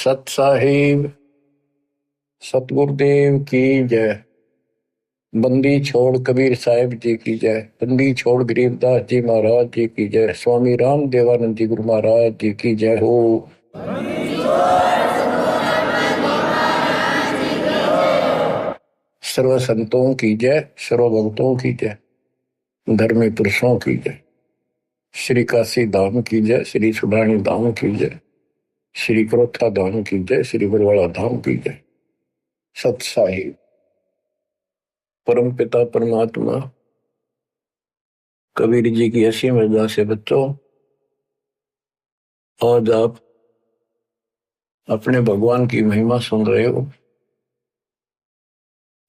सत साहिब सतगुरुदेव की जय। बंदी छोड़ कबीर साहिब जी की जय। बंदी छोड़ गरीबदास जी महाराज जी की जय। स्वामी राम देवानंद जी गुरु महाराज जी की जय हो। सर्व संतों की जय, सर्व भक्तों की जय, धर्मी पुरुषों की जय। श्री काशी धाम की जय, श्री सुडानी धाम की जय, श्री क्रोथा धाम की जय, श्री बरवाड़ा धाम की जय। सत साहिब परम पिता परमात्मा कबीर जी की ऐसी मर्यादा से बच्चों, आज आप अपने भगवान की महिमा सुन रहे हो।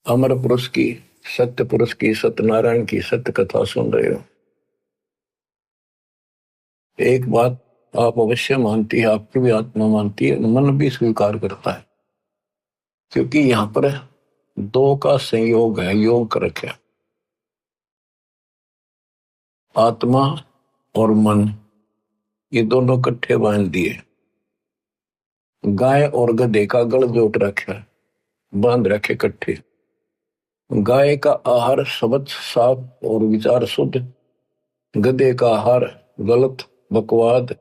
अमर पुरुष की, सत्य पुरुष की, सत्यनारायण की सत्य कथा सुन रहे हो। एक बात आप अवश्य मानती है, आपकी भी आत्मा मानती है, मन भी स्वीकार करता है, क्योंकि यहां पर दो का संयोग है, योग कर रखे। आत्मा और मन ये दोनों इकट्ठे बांध दिए। गाय और गधे का गल जोट रखा है, बांध रखे इकट्ठे। गाय का आहार शब्द साफ और विचार शुद्ध, गधे का आहार गलत बकवाद,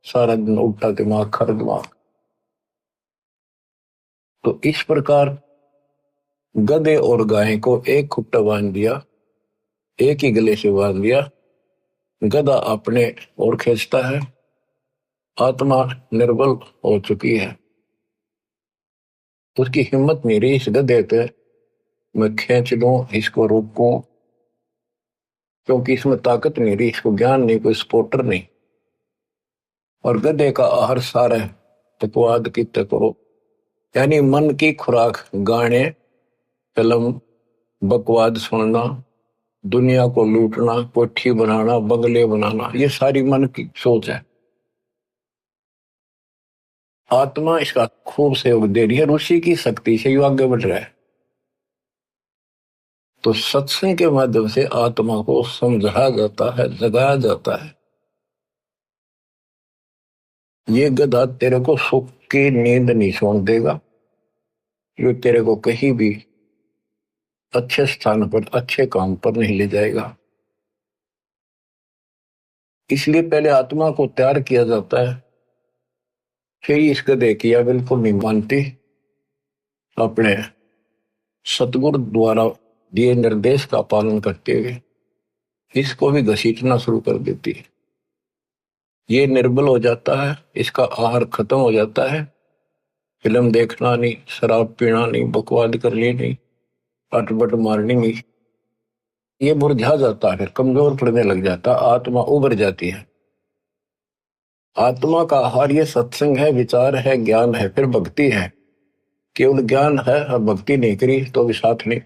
सारा दिन उल्टा दिमाग, खर दिमाग। तो इस प्रकार गधे और गाय को एक खुट्टा बांध दिया, एक ही गले से बांध दिया। गधा अपने ओर खींचता है, आत्मा निर्बल हो चुकी है, उसकी हिम्मत नहीं रही इस गधे पे मैं खींच लूं, इसको रोकूं, क्योंकि इसमें ताकत नहीं रही, इसको ज्ञान नहीं, कोई सपोर्टर नहीं। और गधे का आहार सारा बकवाद की करो, यानी मन की खुराक गाने, फिल्म, बकवाद सुनना, दुनिया को लूटना, कोठी बनाना, बंगले बनाना, ये सारी मन की सोच है। आत्मा इसका खूब सहयोग दे रही है, ऋषि की शक्ति से ये आगे बढ़ रहा है। तो सत्संग के माध्यम से आत्मा को समझाया जाता है, जगाया जाता है। ये गधा तेरे को सुख की नींद नहीं सोने देगा, ये तेरे को कहीं भी अच्छे स्थान पर, अच्छे काम पर नहीं ले जाएगा। इसलिए पहले आत्मा को तैयार किया जाता है, फिर इस गधे की या बिल्कुल नहीं मानती, अपने सतगुरु द्वारा दिए निर्देश का पालन करते हुए इसको भी घसीटना शुरू कर देती है। ये निर्बल हो जाता है, इसका आहार खत्म हो जाता है, फिल्म देखना नहीं, शराब पीना नहीं, बकवाद करनी नहीं, अटपट मारनी नहीं, ये मुरझा जाता है, कमजोर पड़ने लग जाता, आत्मा उभर जाती है। आत्मा का आहार ये सत्संग है, विचार है, ज्ञान है, फिर भक्ति है। केवल ज्ञान है और भक्ति नहीं करी तो भी साथ नहीं,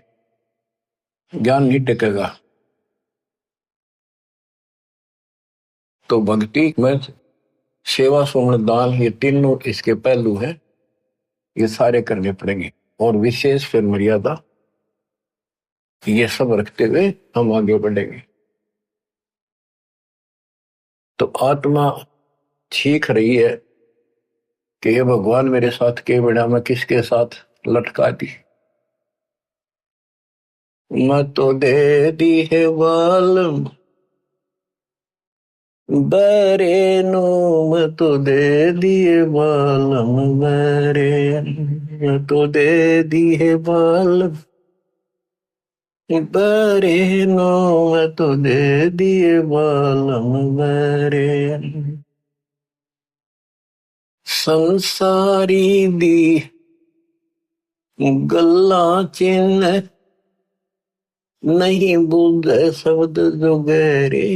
ज्ञान नहीं टिकेगा। तो भक्ति में सेवा, सुमन, दान, ये तीनों इसके पहलू हैं, ये सारे करने पड़ेंगे। और विशेष फिर मर्यादा, ये सब रखते हुए हम आगे बढ़ेंगे। तो आत्मा सीख रही है कि ये भगवान मेरे साथ के बेड़ा में किसके साथ लटका दी। मैं तो दे दी है वाल बरे नो, मैं तो दे दिए बालम बरे, मैं तो दे दी है बाल बरे नो, मैं तो दे दिए बालम बरे। संसारी दी गल्ला चिन्ह नहीं बुझे शब्द जोगेरे,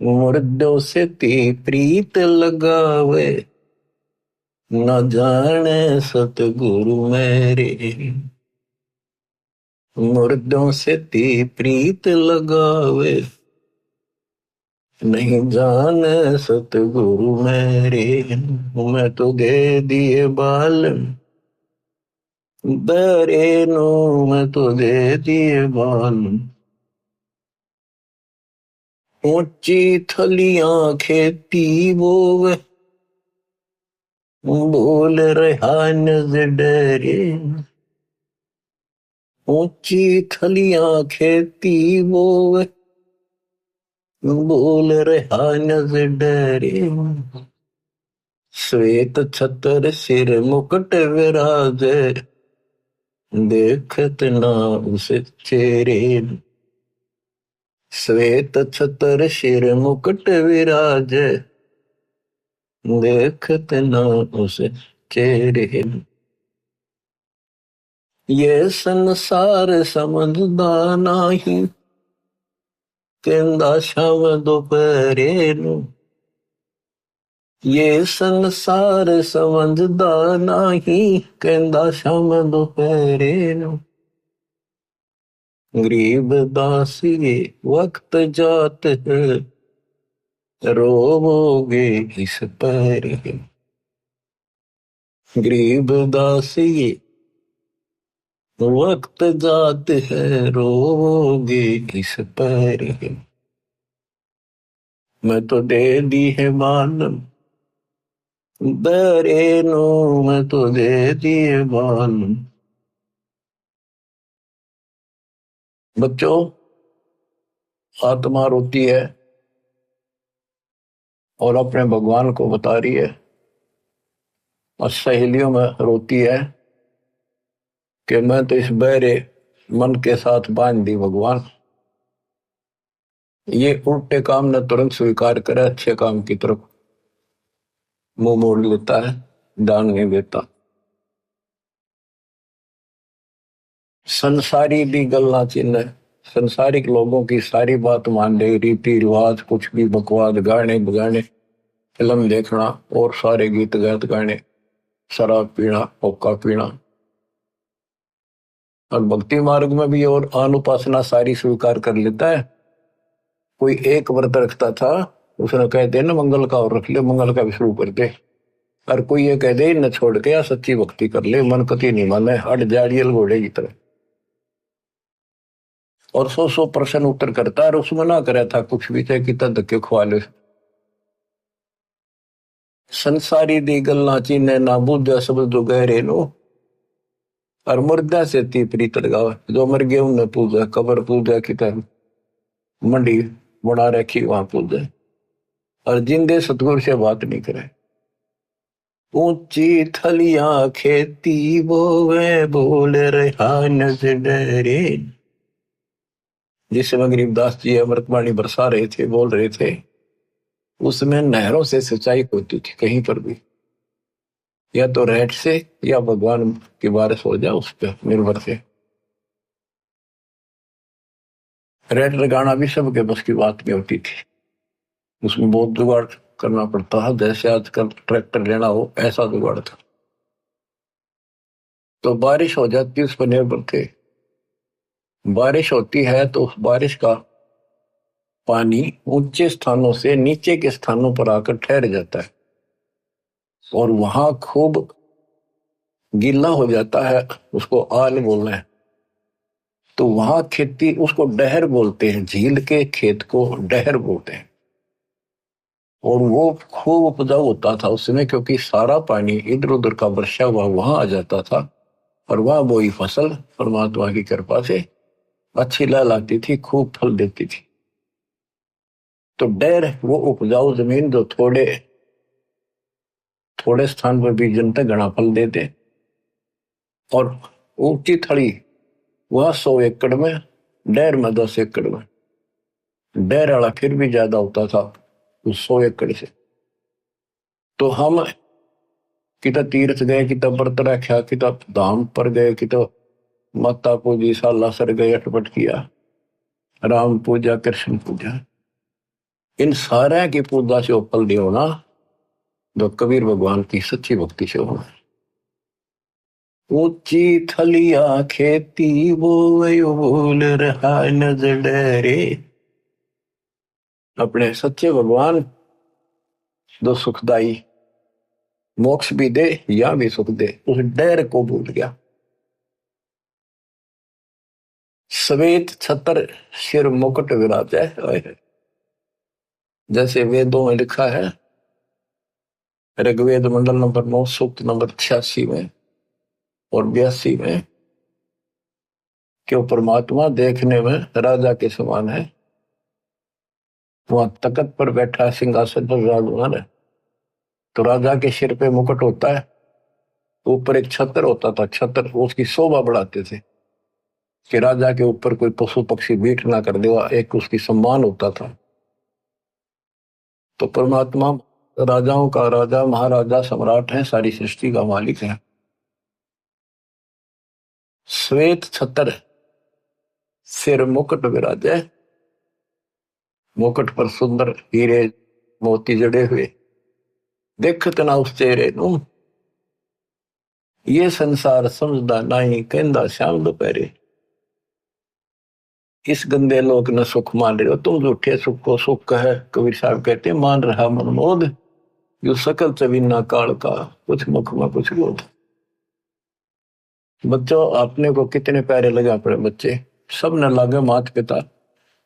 मुर्दों से ती प्रीत लगावे न जाने सतगुरु मेरे। मुर्दों से ती प्रीत लगावे नहीं जाने सतगुरु मेरे। मैं तो दे दिए बाल बरे नो, मैं तो दे दिए बाल। ऊंची थलियां खेती बोवे बोल रहा नजरे, ऊंची थलियां खेती बोवे, बोल रहा नजरे, श्वेत छतर सिर मुकुट विराजे, देखत ना उस चेहरे। श्वेत छतर सिर मुकुट विराजे, देखत ना उस चेहरे। ये संसार समझदा नाही, कहंदा शाम दोपहरे नू। ये संसार समझदा नाही, कहंदा शाम दोपहरे नू। गरीब दास ये वक्त जात है, रोवोगे इस पर। गरीब दास ये वक्त जात है, रोवोगे इस पर। मैं तो दे दी है मालूम दरे नो, मैं तो दे दी है मालूम। बच्चों, आत्मा रोती है और अपने भगवान को बता रही है, और सहेलियों में रोती है कि मैं तो इस बहरे मन के साथ बांध दी भगवान। ये उल्टे काम न तुरंत स्वीकार करे, अच्छे काम की तरफ मुंह मोड़ लेता है, ध्यान नहीं देता। संसारी भी गल्ला चिन्ह, संसारिक लोगों की सारी बात मान ले, रीति रिवाज कुछ भी बकवाद, गाने बगाने, फिल्म देखना और सारे गीत गात गाने, शराब पीना, हुक्का पीना। और भक्ति मार्ग में भी और अनुपासना सारी स्वीकार कर लेता है। कोई एक व्रत रखता था, उसने कह दे ना मंगल का और रख ले, मंगल का भी शुरू कर दे। और कोई ये कह दे न छोड़ के या सच्ची भक्ति कर ले, मन कति नहीं माने, हट जाड़ियल घोड़े की तरह। और 100% उत्तर करता है, और उसमें ना करे था कुछ भी, चाहे कितना धक्के खुआ ले। संसारी दी गल्ला चीने ना बुझा सब जो गहरे नो, और मुर्दा से ती प्रीत लगावे। जो मर गए उन्हें पूजा, कबर पूजा की तरह मंडी बना रखी वहां पूजा। और जिंदे सतगुरु से बात नहीं करे। ऊंची थलियां खेती बोवे, बोल रहा नजरे। जिस समय गरीबदास जी अमृतवाणी बरसा रहे थे, बोल रहे थे, उसमें नहरों से सिंचाई होती थी कहीं पर भी, या तो रेट से या भगवान की बारिश हो जाए उस पर निर्भर से। रेट लगाना भी सबके बस की बात नहीं होती थी, उसमें बहुत जुगाड़ करना पड़ता है। जैसे आजकल ट्रैक्टर लेना हो, ऐसा जुगाड़ था। तो बारिश हो जाती, उस पर निर्भर थे। बारिश होती है तो उस बारिश का पानी ऊंचे स्थानों से नीचे के स्थानों पर आकर ठहर जाता है, और वहां खूब गीला हो जाता है, उसको आल बोलना है। तो वहां खेती, उसको डहर बोलते हैं, झील के खेत को डहर बोलते हैं। और वो खूब उपजाऊ होता था उस समय, क्योंकि सारा पानी इधर उधर का वर्षा हुआ वहां आ जाता था, और वहां बोई फसल परमात्मा की कृपा से अच्छी लहलाती थी, खूब फल देती थी। तो डहर वो उपजाऊ जमीन जो थोड़े थोड़े स्थान पर भी जनता घना फल देते। और ऊंची थड़ी वह 100 एकड़ में, डहर में 10 एकड़ में। डहर वाला फिर भी ज्यादा होता था उस 100 एकड़ से। तो हम कितना तीर्थ गए, कितना व्रत रखा, कितना धाम पर गए, कितना माता पूजी, सालासर गए, अटपट किया, राम पूजा, कृष्ण पूजा। इन सारे की पूजा से फल नहीं होना जो कबीर भगवान की सच्ची भक्ति से होना। ऊंची थलिया खेती वो बोल रहा नजरे। अपने सच्चे भगवान जो सुखदाई, मोक्ष भी दे या भी सुख दे, उस डर को भूल गया। श्वेत छतर सिर मुकुट विराजे, जैसे वेदों में लिखा है, ऋग्वेद मंडल नंबर 9 सूक्त नंबर 86 में और 82 में कि वो परमात्मा देखने में राजा के समान है। वहां तख्त पर बैठा सिंहासन पर विराजमान है। तो राजा के सिर पे मुकुट होता है, ऊपर एक छत्र होता था, छत्र उसकी शोभा बढ़ाते थे कि राजा के ऊपर कोई पशु पक्षी बीट ना कर देगा, एक उसकी सम्मान होता था। तो परमात्मा राजाओं का राजा, महाराजा, सम्राट है, सारी सृष्टि का मालिक है। श्वेत छत्र, सिर मुकुट विराजे, मुकुट पर सुंदर हीरे मोती जड़े हुए, देखत ना उस चेहरे नू, ये संसार समझदा नहीं, कहंदा श्याम दोपहरे। इस गंदे लोग न सुख मान रहे हो तुम, झूठे सुख को सुख है। कबीर साहब कहते मान रहा मनमोद, जो सकल चवीना काल का, कुछ मुख में कुछ बोध। बच्चों आपने को कितने प्यारे लगे अपने बच्चे, सब न लागे मात पिता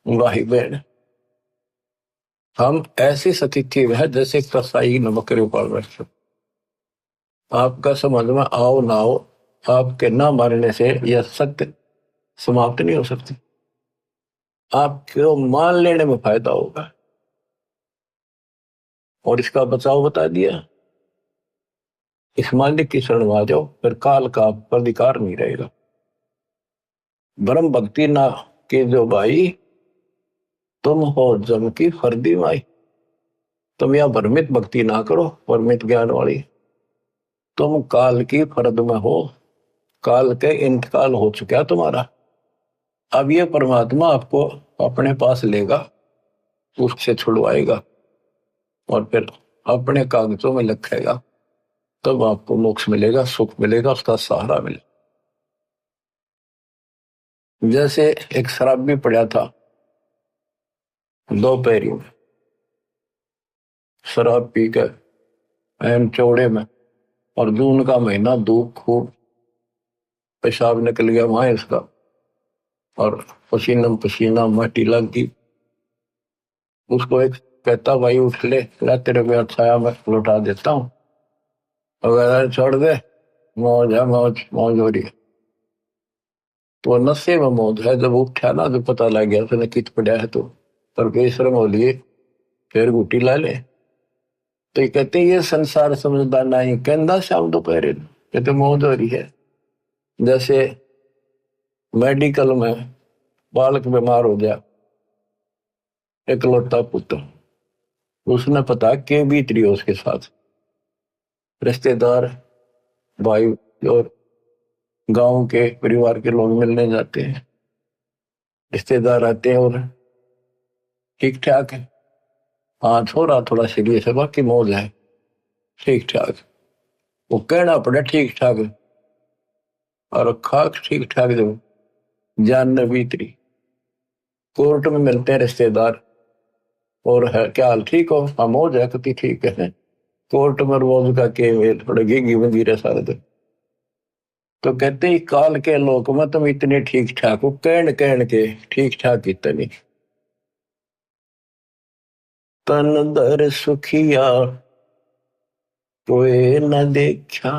भाई बहन। हम ऐसी स्थिति में है जैसे कसाई न बकरे पाल रहे। आपका समझ में आओ ना आओ, आपके ना मारने से यह सत्य समाप्त नहीं हो सकती, आपको मान लेने में फायदा होगा। और इसका बचाव बता दिया, इस मालिक की शरण में आ जाओ, फिर काल का आप पर अधिकार नहीं रहेगा। ब्रह्म भक्ति ना के जो भाई, तुम हो जम की फर्दी माई। तुम यह भ्रमित भक्ति ना करो, परमित ज्ञान वाली। तुम काल की फर्द में हो, काल के इंतकाल हो चुका तुम्हारा। अब ये परमात्मा आपको अपने पास लेगा, उससे छुड़वाएगा और फिर अपने कागजों में लिखेगा, तब आपको मोक्ष मिलेगा, सुख मिलेगा, उसका सहारा मिलेगा। जैसे एक शराबी पड़ा था दोपहरी में, शराब पी कर एन चौड़े में, और जून का महीना, धूप खूब, पेशाब निकल गया वहां इसका, और पसीना पसीना माटी लग गई। उसको एक कहता भाई उठ ले, तेरे को छाया मैं लौटा देता हूँ, अगर छोड़ दे मौज है, मौज मौज हो रही है। तो नशे में मौज है। जब उठा ना तो पता लग गया उसने कित पड़ा है, तो परमेश्वर हो लिए फिर गुटी ला ले। तो ये कहते ये संसार समझदार नहीं, कहता शाम दोपहर कहते मौज हो रही है। जैसे मेडिकल में बालक बीमार हो गया, इकलौता पुत्र, उसने पता के बीत रही हो उसके साथ, रिश्तेदार भाई और गांव के परिवार के लोग मिलने जाते हैं, रिश्तेदार आते हैं और ठीक ठाक है, हाँ थोड़ा थोड़ा सीरियस है, बाकी मौज है, ठीक ठाक। वो कहना पड़े ठीक ठाक, और खाक ठीक ठाक जब जान न बीतरी। कोर्ट में मिलते हैं रिश्तेदार, और है क्या हाल, ठीक हो, हाँ मौज है, कति ठीक है। कोर्ट में रोज का के थोड़े घी बंदी रहे सारे दिन। तो कहते ही काल के लोक में तुम इतने ठीक ठाक हो, कहन के ठीक ठाक इतनी। तन दर सुखिया कोई न देखा,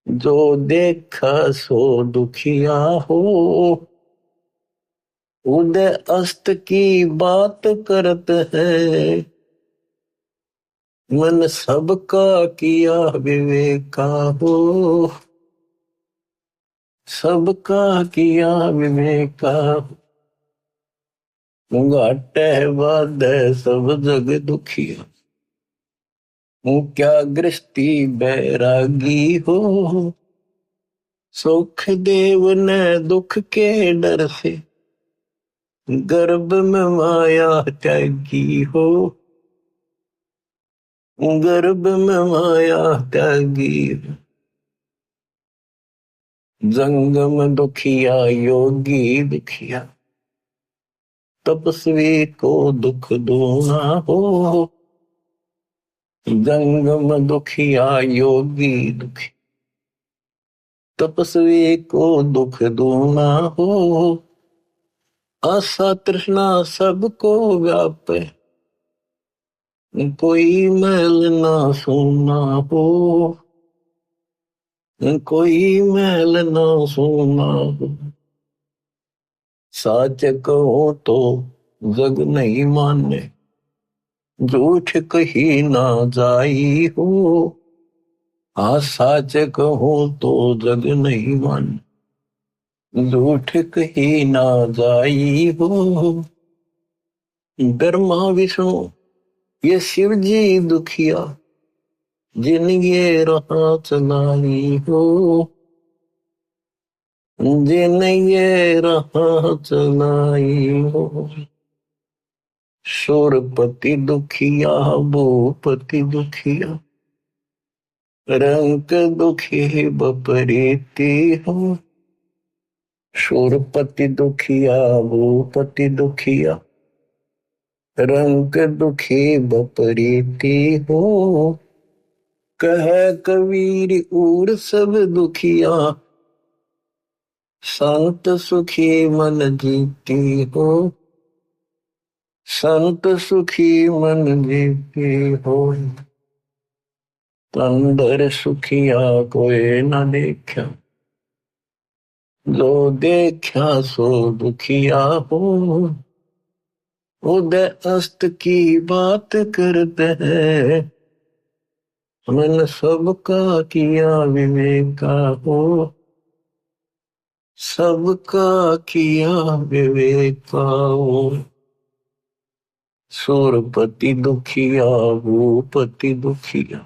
जो देखा सो दुखिया हो। उदय अस्त की बात करते हैं, मन सबका किया विवेका हो। सबका किया विवेका, घाटे बाद सब जग दुखिया। हूँ क्या गृहस्थी बैरागी हो, सुख देव ने दुख के डर से, गर्भ में माया त्यागी हो। गर्भ में माया त्यागी, जंगम दुखिया योगी दुखिया, तपस्वी को दुख दूना हो। जंगम दुखिया योगी दुखी, तपस्वी को दुख दूना हो। आशा तृष्णा सबको व्यापे, कोई मैल ना सोना हो, कोई मैल ना सोना हो, सच कहो तो जग नहीं माने, झूठ कही ना जाई हो। हाँ सच कहो तो जग नहीं माने, झूठ कही ना जाई हो। ब्रह्मा विष्णु ये शिव जी दुखिया, जिन ये राह चलाई हो, जिन ये राह चलाई हो। शूरपति दुखिया, भूपति दुखिया, रंग दुखी बपरीती हो। शूरपति दुखिया, भूपति दुखिया, रंग दुखी बपरीती हो। कह कबीर उर सब दुखिया, संत सुखी मन जीती हो। संत सुखी मन जीती हो। तंदर सुखिया कोई न देखा, जो देखा सो दुखिया हो। उदय अस्त की बात करते हैं, मन सबका किया विवेका हो। सबका किया विवेका हो। सूरपति दुखिया, भूपति दुखिया,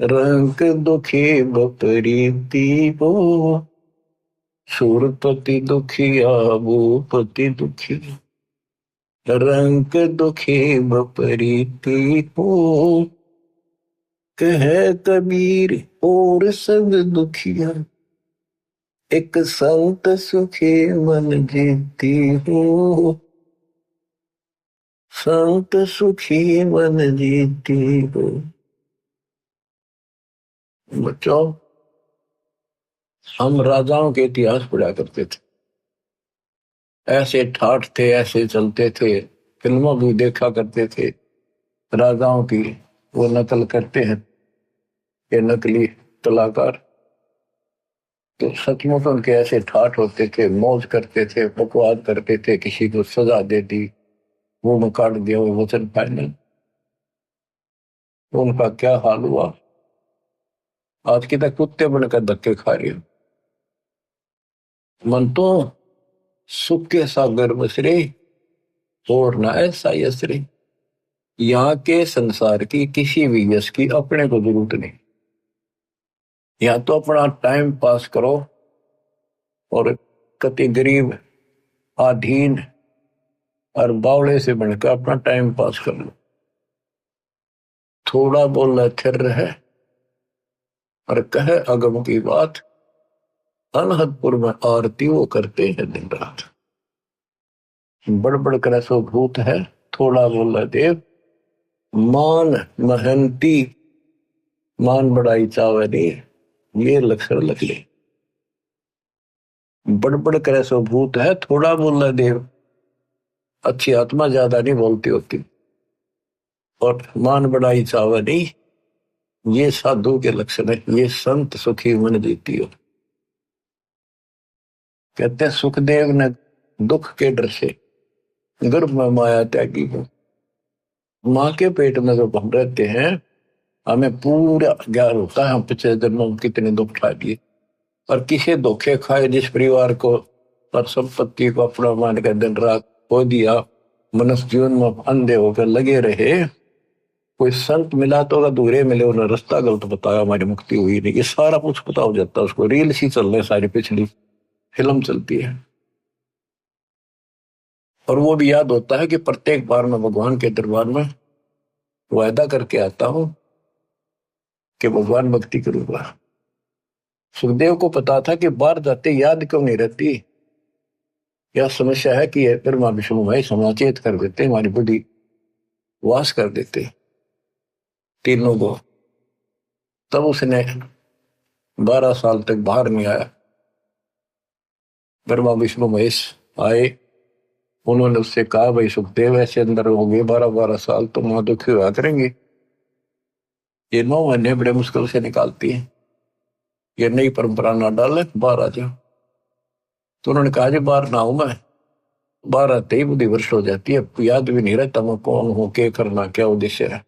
रंग दुखी बपरीती हो। सूरपति दुखिया, भूपति दुखिया, रंग दुखी बपरीती हो। कह कबीर और सब दुखिया, एक संत सुखी मन जीती हो। संत सुखी मन जीती हो। बच्चों, हम राजाओं के इतिहास पढ़ा करते थे, ऐसे ठाठ थे, ऐसे चलते थे, फिल्मों भी देखा करते थे। राजाओं की वो नकल करते हैं ये नकली कलाकार, तो सचमुच उनके ऐसे ठाठ होते थे, मौज करते थे, बकवास करते थे, किसी को सजा दे दी, वो में काट दिया, वो वचन फाइनल। तो उनका क्या हाल हुआ, आज की तक कुत्ते बनकर धक्के खा रही हो। मन तो सुख के सागर मसरे, और ना ऐसा यसरे। यहाँ के संसार की किसी भी यश की अपने को जरूरत नहीं। यहाँ तो अपना टाइम पास करो, और कति गरीब अधीन और बावड़े से बनकर अपना टाइम पास कर लो। थोड़ा बोल थिर रहे और कहे अगम की बात, अनहदपुर में आरती वो करते हैं दिन रात। बड़बड़ करे सो भूत है, थोड़ा बोला देव। मान महंती, मान बड़ाई चावे नहीं, ये लक्षण लग ले। बड़बड़ करे सो भूत है, थोड़ा बोला देव। अच्छी आत्मा ज्यादा नहीं बोलती होती, और मान बड़ाई चावे नहीं, ये साधु के लक्षण है। ये संत सुखी मन जीती हो। कहते हैं सुखदेव ने दुख के डर से गर्भ में माया त्यागी हो। माँ के पेट में जब हम रहते हैं, हमें पूरा ज्ञान होता है हम पिछले जन्मों में कितने दुख खा दिए, और किसे धोखे खाए, जिस परिवार को और संपत्ति को अपना मान कर दिन रात खो दिया, मनुष्य जीवन में अंधे होकर लगे रहे। कोई संत मिला तो अधूरे मिले, उन्होंने रास्ता गलत बताया, हमारी मुक्ति हुई नहीं, ये सारा कुछ पता हो जाता है उसको। रील सी चल रहे, सारी पिछली फिल्म चलती है, और वो भी याद होता है कि प्रत्येक बार मैं भगवान के दरबार में वायदा करके आता हूं कि भगवान भक्ति करूंगा। सुखदेव को पता था कि बाहर जाते याद क्यों नहीं रहती, यह समस्या है कि ब्रह्मा विष्णु भाई समाचेत कर देते, हमारी बुद्धि वास कर देते तीनों को। तब उसने 12 साल तक बाहर नहीं आया। ब्रह्मा विष्णु महेश आए, उन्होंने उससे कहा, भाई सुखदेव ऐसे अंदर हो गए 12-12 साल तो मां दुखी हुआ करेंगी, ये 9 महीने बड़े मुश्किल से निकालती है, ये नई परंपरा ना डाले, बाहर आ जाओ। तो उन्होंने कहा, जी बाहर ना हूं मैं, बाहर आते ही बुद्धि भ्रष्ट हो जाती है, याद भी नहीं रहता मैं कौन हूं, क्या करना, क्या उद्देश्य है।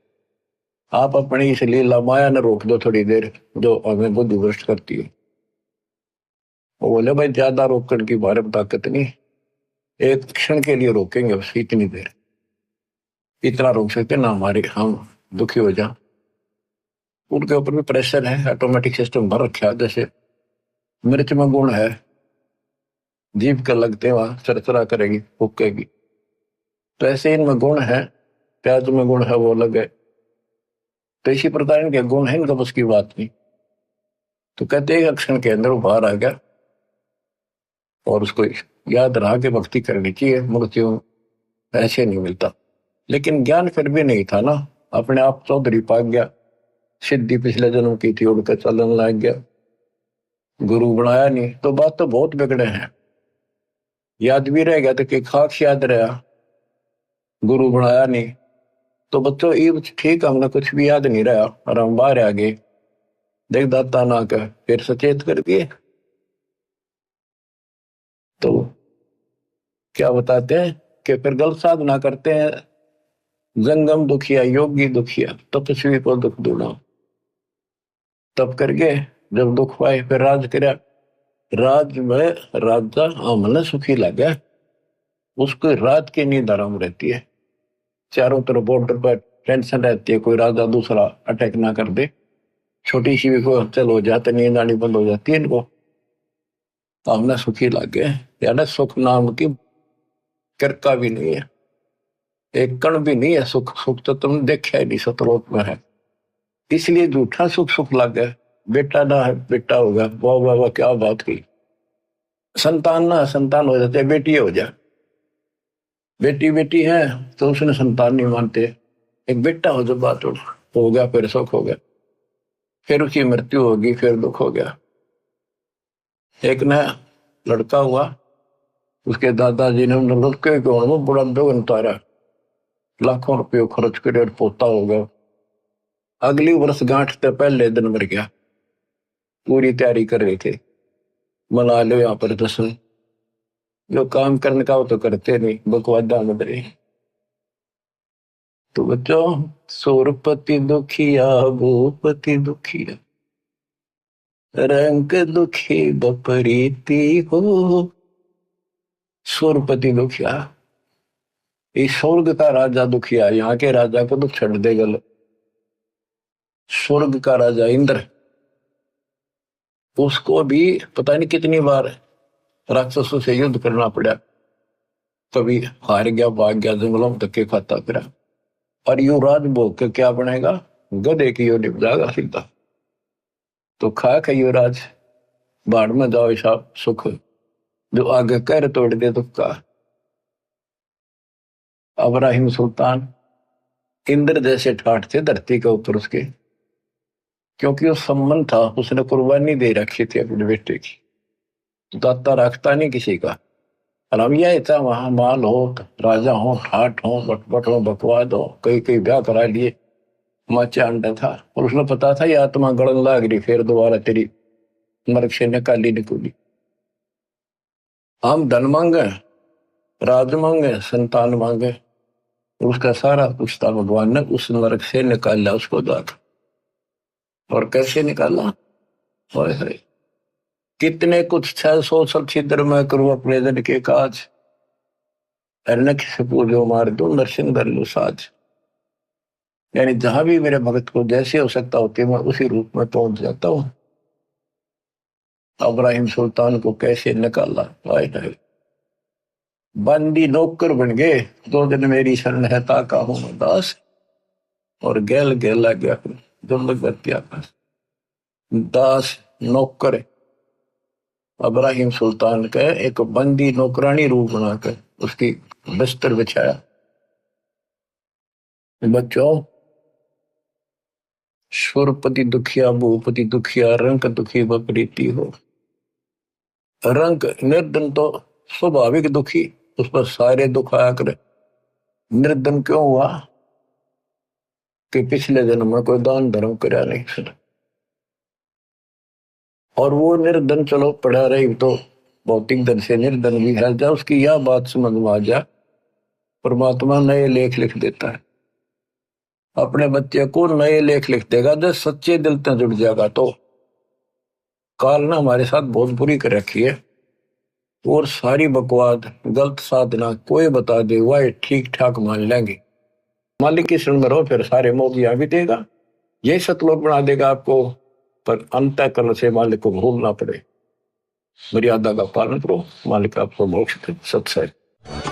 आप अपनी इस लीला माया ने रोक दो थोड़ी देर, जो हमें बुद्धि भ्रष्ट करती है। वो बोले, भाई ज्यादा रोकने की हमारे में ताकत नहीं, एक क्षण के लिए रोकेंगे बस, इतनी देर, इतना रोक सकते ना हमारे, हम दुखी हो जाए। उनके ऊपर भी प्रेशर है, ऑटोमेटिक सिस्टम भर रखा है। जैसे मिर्च में गुण है, जीभ का लगते वहां चरचरा करेगी, फूकेगी, तो ऐसे इनमें गुण है, प्याज में गुण है, वो अलग है। तो इसी प्रकार इनके गुण है, इनका बस की बात नहीं। तो कहते हैं क्षण के अंदर वो बाहर आ गया, और उसको याद रहा कि भक्ति करनी चाहिए, मृत्यु ऐसे नहीं मिलता। लेकिन ज्ञान फिर भी नहीं था ना, अपने आप चौधरी पा गया, सिद्धि पिछले जन्म की थी, उड़कर चलन लग गया, गुरु बनाया नहीं, तो बात तो बहुत बिगड़े हैं। याद भी रह गया तो कि खाक याद रहा, गुरु बनाया नहीं, तो बच्चों ये ठीक, हमने कुछ भी याद नहीं रहा और हम बाहर आ गए, देख दाता ना कर फिर सचेत कर दिए। तो क्या बताते हैं कि फिर गलत साधना करते हैं, जंगम दुखिया, योगी दुखिया, तपस्वी को दुख दूना। तब करके जब दुख पाए फिर राज कर, राज में राजा हमने सुखी लगा, उसको रात की नींद आराम रहती है, चारों तरफ बॉर्डर पर टेंशन रहती है, कोई राजा दूसरा अटैक ना कर दे, छोटी सी भी कोई हलचल हो जाती, नींद आनी बंद हो जाती है इनको, तो हमने सुखी लग गए। यानी सुख नाम की करका भी नहीं है, एक कण भी नहीं है सुख, सुख तो तुमने देखा ही नहीं, सतलोक में है। इसलिए झूठा सुख सुख लग गया, बेटा ना है बेटा होगा, वाह वाह वाह क्या बात की, संतान ना संतान हो जाते, बेटी हो जाए, बेटी बेटी है तो उसने संतान नहीं मानते, एक बेटा हो, जब बात हो गया फिर सुख हो गया, फिर उसकी मृत्यु होगी फिर दुख हो गया। एक ने लड़का हुआ, उसके दादाजी ने लड़के को बड़ा दुख उतारा, लाखों रुपये खर्च करे, पोता हो गया, अगली वर्ष गांठ से पहले दिन मर गया, पूरी तैयारी कर रहे थे, मना लो यहाँ पर दर्शन, जो काम करने का वो तो करते नहीं, बकवादा मत रहे। तो बच्चों, सूरपति दुखिया भूपति दुखिया, रंग दुखी बपरीति हो, सूरपति दुखिया, इस स्वर्ग का राजा दुखिया, यहाँ के राजा को तो छड़ दे गल, स्वर्ग का राजा इंद्र, उसको भी पता नहीं कितनी बार राक्षसों से युद्ध करना पड़ा, कभी हार गया, भाग गया, जंगलों में धक्के खाता फिरा, और युवराज भोग के क्या बनेगा, गधे की ओर निप जाएगा सीधा। तो खाक है युवराज, बाढ़ में जाओ ऐसा सुख, जो आगे कर तोड़ दे दुख का। अब्राहिम सुल्तान इंद्र जैसे ठाठ थे धरती के ऊपर उसके, क्योंकि वो सम्मान था, उसने कुर्बानी दे रखी थी अपने बेटे की, तो दाता रखता नहीं किसी का। और हम यह था, वहां माल हो, राजा हो, ठाठ हो, बटबट हो, बकवाद हो, कई कई ब्याह करा लिए, माचा अंडा था, और उसने पता था ये आत्मा गड़न लाग रही, फिर दोबारा तेरी नरक से निकाली निकुली। हम धन मांगे, राज मांगे, संतान मांगे, उसका सारा कुछ था, भगवान ने उस नरक से निकाला उसको दाता। और कैसे निकाला, हाय हाय, कितने कुछ 600 छिद्र में करूं अपने जन के काज, अरनक से पूजो मार दो, नरसिंह कर लो साज। यानी जहां भी मेरे भगत को जैसे हो सकता होती है, मैं उसी रूप में पहुंच जाता हूं। अब्राहिम सुल्तान को कैसे निकाला, हाय हाय, बंदी नौकर बन गए, 2 दिन मेरी शरण है ताका हूं मैं दास, और गैल गैला गया दुर्लभ गत्या दास नौकर। अब्राहिम सुल्तान का एक बंदी नौकरानी रूप बनाकर उसकी बिस्तर बिछाया। बच्चों, सुरपति दुखिया भूपति दुखिया, रंग दुखी बपरीति हो। रंग निर्धन तो स्वाभाविक दुखी, उस पर सारे दुख आया करे। निर्धन क्यों हुआ कि पिछले जन्म में कोई दान धर्म कराया नहीं फिर, और वो निर्धन चलो पढ़ा रही तो भौतिक धन से निर्धन भी है। जब उसकी यह बात समझ में आ जाए, परमात्मा नए लेख लिख देता है। अपने बच्चे को नए लेख लिख देगा जब सच्चे दिल से जुड़ जाएगा। तो काल ने हमारे साथ बहुत बुरी कर रखी है, और सारी बकवाद गलत साधना कोई बता दे वह ठीक ठाक मान लेंगे। मालिक की शरण में रहो, फिर सारे मोगिया भी देगा, यही सतलोक बना देगा आपको। पर अंतःकरण से मालिक को भूलना पड़े, मर्यादा का पालन करो, मालिक आपको मोक्ष दे। सत्संग।